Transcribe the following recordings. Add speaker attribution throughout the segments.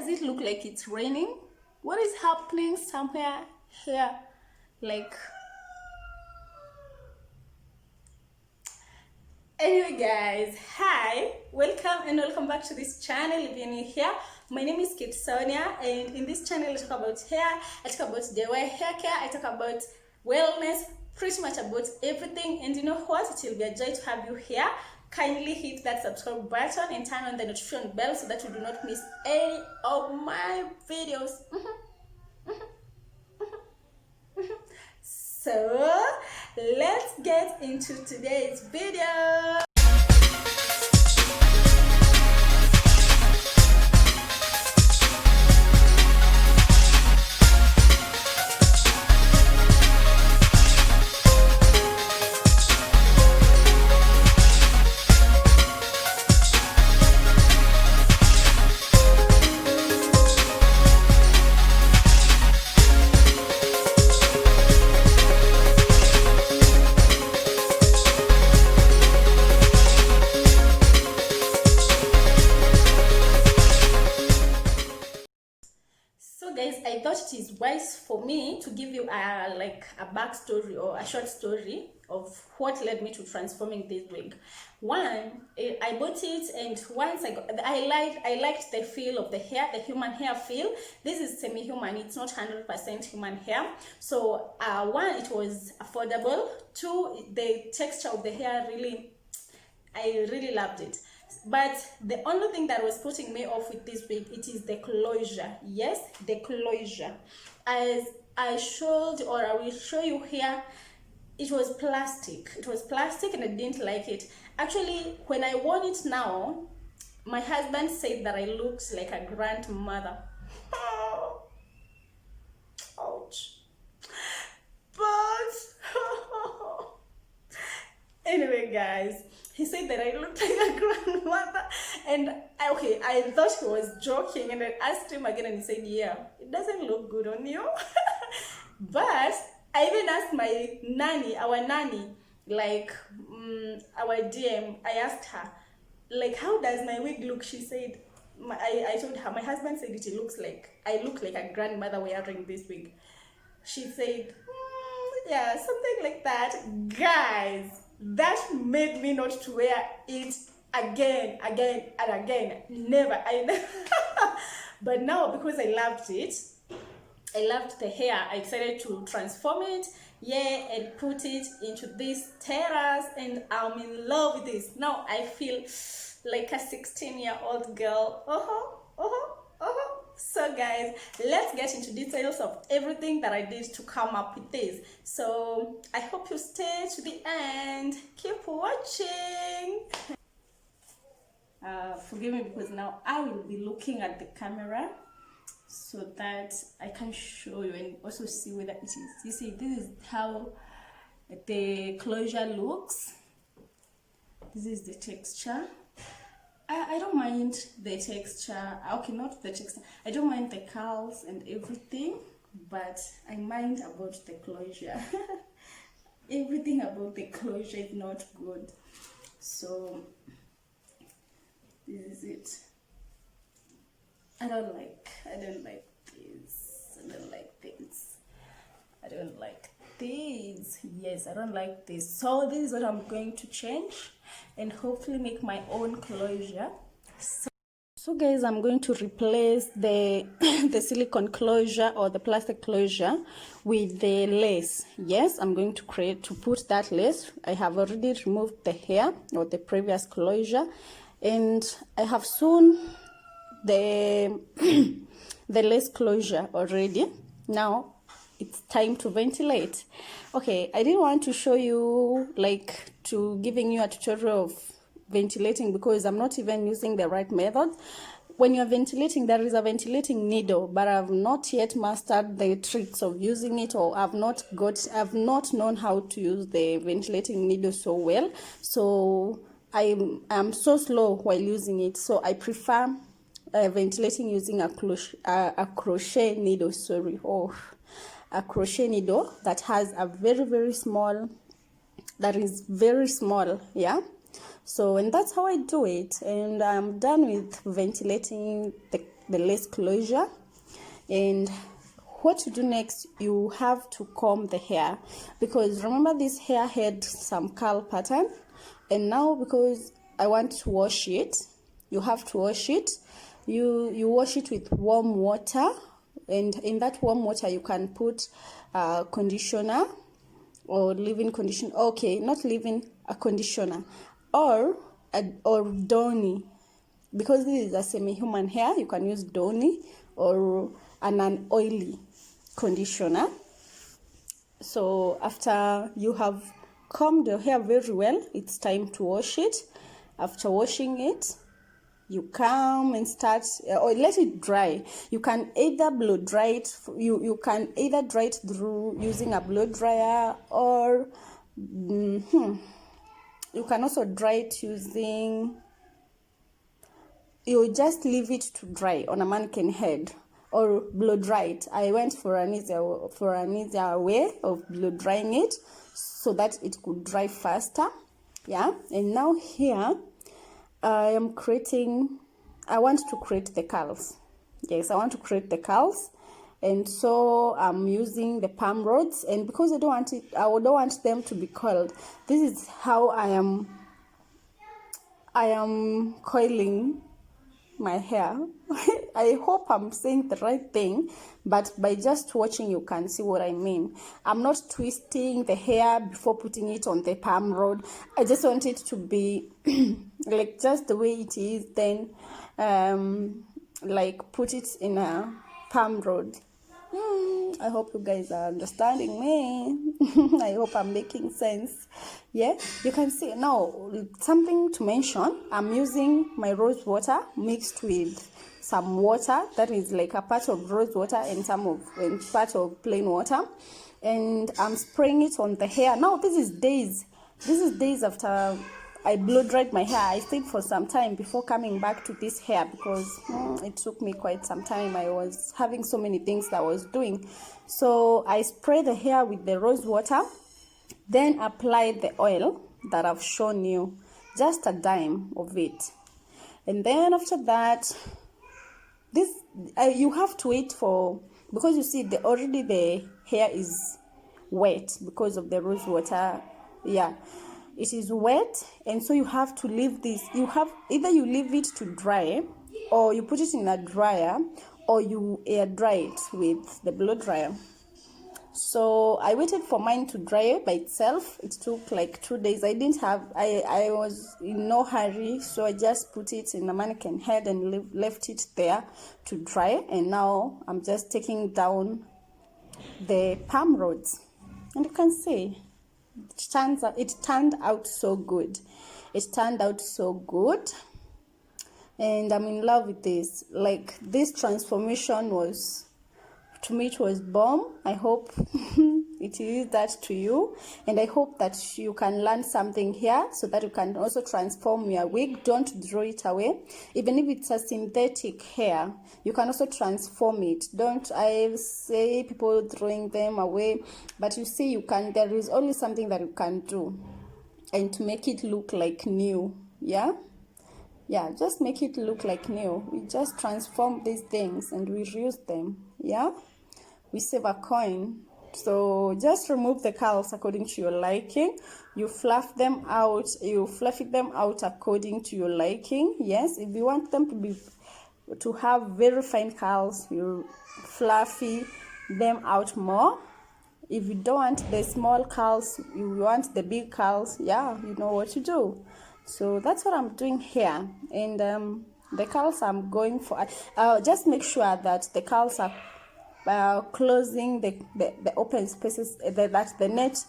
Speaker 1: it look like it's raining? What is happening somewhere here? Like, anyway guys, hi, welcome back to this channel. If you're new here, my name is Cate Sonia, and in this channel I talk about hair, I talk about DIY hair care, I talk about wellness, pretty much about everything. And you know what, it will be a joy to have you here. Kindly hit that subscribe button and turn on the notification bell so that you do not miss any of my videos. So let's get into today's video. I thought it is wise for me to give you a backstory or a short story of what led me to transforming this wig. One, I bought it, and once I liked the feel of the hair, the human hair feel. This is semi-human, it's not 100% human hair. So one, it was affordable. Two, the texture of the hair I really loved it. But the only thing that was putting me off with this wig, it is the closure. Yes, the closure. As I showed, or I will show you here, it was plastic. It was plastic and I didn't like it. Actually, when I wore it now, my husband said that I looked like a grandmother. Ouch. But anyway guys, he said that I looked like a grandmother, and I thought he was joking, and I asked him again and he said, yeah, it doesn't look good on you. But I even asked my nanny, our nanny, like our DM, I asked her, like, how does my wig look? She said, I told her, my husband said it looks like, I look like a grandmother wearing this wig. She said, yeah, something like that. Guys, that made me not to wear it again and again. Never. But now, because I loved it, I loved the hair, I decided to transform it, yeah, and put it into this terrace, and I'm in love with this. Now I feel like a 16-year-old girl. So guys, let's get into details of everything that I did to come up with this. So I hope you stay to the end. Keep watching. Forgive me, because now I will be looking at the camera so that I can show you and also see whether it is. You see, this is how the closure looks. This is the texture. I don't mind the texture. Okay, not the texture. I don't mind the curls and everything, but I mind about the closure. Everything about the closure is not good. So this is it. I don't like this. I don't like this. I don't like this. Yes, I don't like this. So this is what I'm going to change and hopefully make my own closure. So guys, I'm going to replace the the silicone closure or the plastic closure with the lace. Yes, I'm going to put that lace. I have already removed the hair or the previous closure, and I have sewn the the lace closure already. Now it's time to ventilate. Okay, I didn't want to show you, like, to giving you a tutorial of ventilating, because I'm not even using the right method. When you're ventilating, there is a ventilating needle, but I've not yet mastered the tricks of using it, or I've not known how to use the ventilating needle so well. So I'm so slow while using it. So I prefer ventilating using a crochet needle. A crochet needle that has a very small, that is very small, yeah. So, and that's how I do it, and I'm done with ventilating the lace closure. And what to do next, you have to comb the hair, because remember this hair had some curl pattern, and now because I want to wash it, you have to wash it. You wash it with warm water, and in that warm water you can put conditioner or leave-in conditioner. Okay, not leave-in, a conditioner, or Downy, because this is a semi-human hair. You can use Downy or an oily conditioner. So after you have combed your hair very well, it's time to wash it. After washing it, you come and start, or let it dry. You can either blow dry it. You can either dry it through using a blow dryer, or you can also dry it using. You just leave it to dry on a mannequin head, or blow dry it. I went for an easier way of blow drying it so that it could dry faster. Yeah, and now here I want to create the curls. Yes, I want to create the curls, and so I'm using the palm rods. And because I don't want them to be coiled, this is how I am coiling my hair. I hope I'm saying the right thing, but by just watching you can see what I mean. I'm not twisting the hair before putting it on the palm rod. I just want it to be like just the way it is, then like put it in a palm rod. I hope you guys are understanding me. I hope I'm making sense. Yeah, you can see now. Something to mention, I'm using my rose water mixed with some water that is like a part of rose water and part of plain water, and I'm spraying it on the hair. Now this is days after I blow dried my hair. I stayed for some time before coming back to this hair, because it took me quite some time. I was having so many things that I was doing. So I spray the hair with the rose water, then apply the oil that I've shown you, just a dime of it. And then after that, this you have to wait for, because you see already the hair is wet because of the rose water. Yeah, it is wet, and so you have to leave this. Either you leave it to dry, or you put it in a dryer, or you air dry it with the blow dryer. So I waited for mine to dry by itself. It took like 2 days. I was in no hurry, so I just put it in a mannequin head and left it there to dry. And now I'm just taking down the palm rods, and you can see it turned out so good. It turned out so good, and I'm in love with this. Like, this transformation was, to me, it was bomb. I hope it is that to you, and I hope that you can learn something here so that you can also transform your wig. Don't throw it away. Even if it's a synthetic hair, you can also transform it. Don't I say people throwing them away, but you see, you can. There is only something that you can do, and to make it look like new. Yeah, just make it look like new. We just transform these things and we reuse them. Yeah, we save a coin. So just remove the curls according to your liking. You fluff them out. You fluff them out according to your liking. Yes, if you want them to have very fine curls, you fluffy them out more. If you don't want the small curls, you want the big curls, yeah, you know what to do. So that's what I'm doing here. And the curls I'm going for, just make sure that the curls are closing the open spaces, that the net,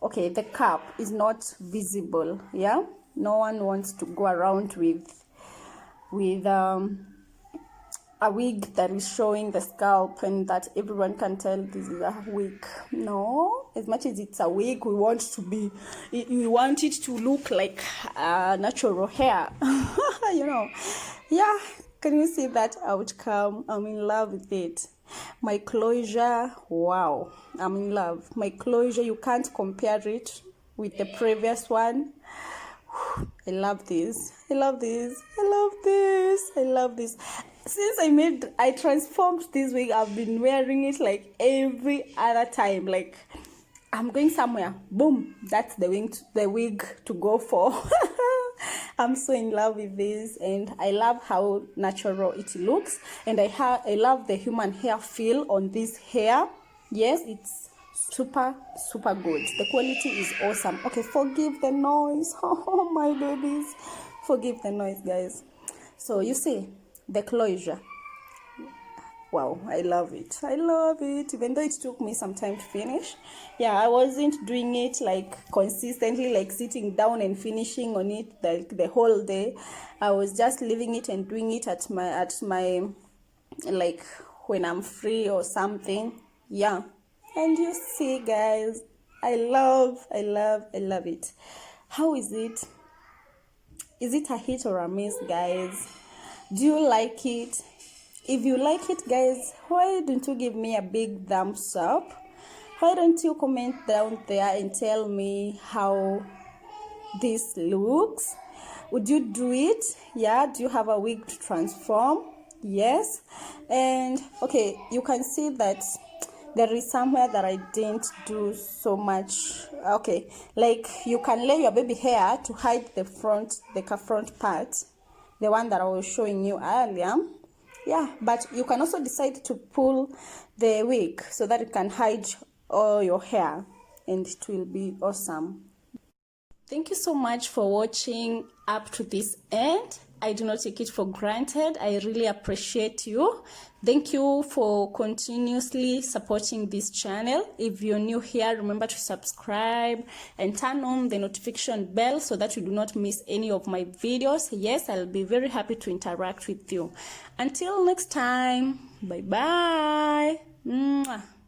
Speaker 1: okay, the cap is not visible. Yeah, no one wants to go around with a wig that is showing the scalp and that everyone can tell this is a wig. No, as much as it's a wig, we want it to look like natural hair. You know. Yeah, can you see that outcome? I'm in love with it. My closure, wow, I'm in love. My closure, you can't compare it with the previous one. I love this. I love this. I love this. I love this. Since I transformed this wig, I've been wearing it like every other time. Like I'm going somewhere, boom, that's the wig to go for. I'm so in love with this, and I love how natural it looks, and I love the human hair feel on this hair. Yes, it's super good. The quality is awesome. Okay, forgive the noise. Oh my babies, forgive the noise, guys. So you see the closure. Wow, I love it. I love it, even though it took me some time to finish. Yeah, I wasn't doing it like consistently, like sitting down and finishing on it like the whole day. I was just leaving it and doing it at my like when I'm free or something. Yeah, and you see, guys, I love it. How is it? Is it a hit or a miss, guys? Do you like it? If you like it, guys, why don't you give me a big thumbs up? Why don't you comment down there and tell me how this looks? Would you do it? Yeah, do you have a wig to transform? Yes. And okay, you can see that there is somewhere that I didn't do so much. Okay, like you can lay your baby hair to hide the front part, the one that I was showing you earlier. Yeah, but you can also decide to pull the wig so that it can hide all your hair, and it will be awesome. Thank you so much for watching up to this end. I do not take it for granted. I really appreciate you. Thank you for continuously supporting this channel. If you're new here, remember to subscribe and turn on the notification bell so that you do not miss any of my videos. Yes, I'll be very happy to interact with you. Until next time, bye bye. Mwah.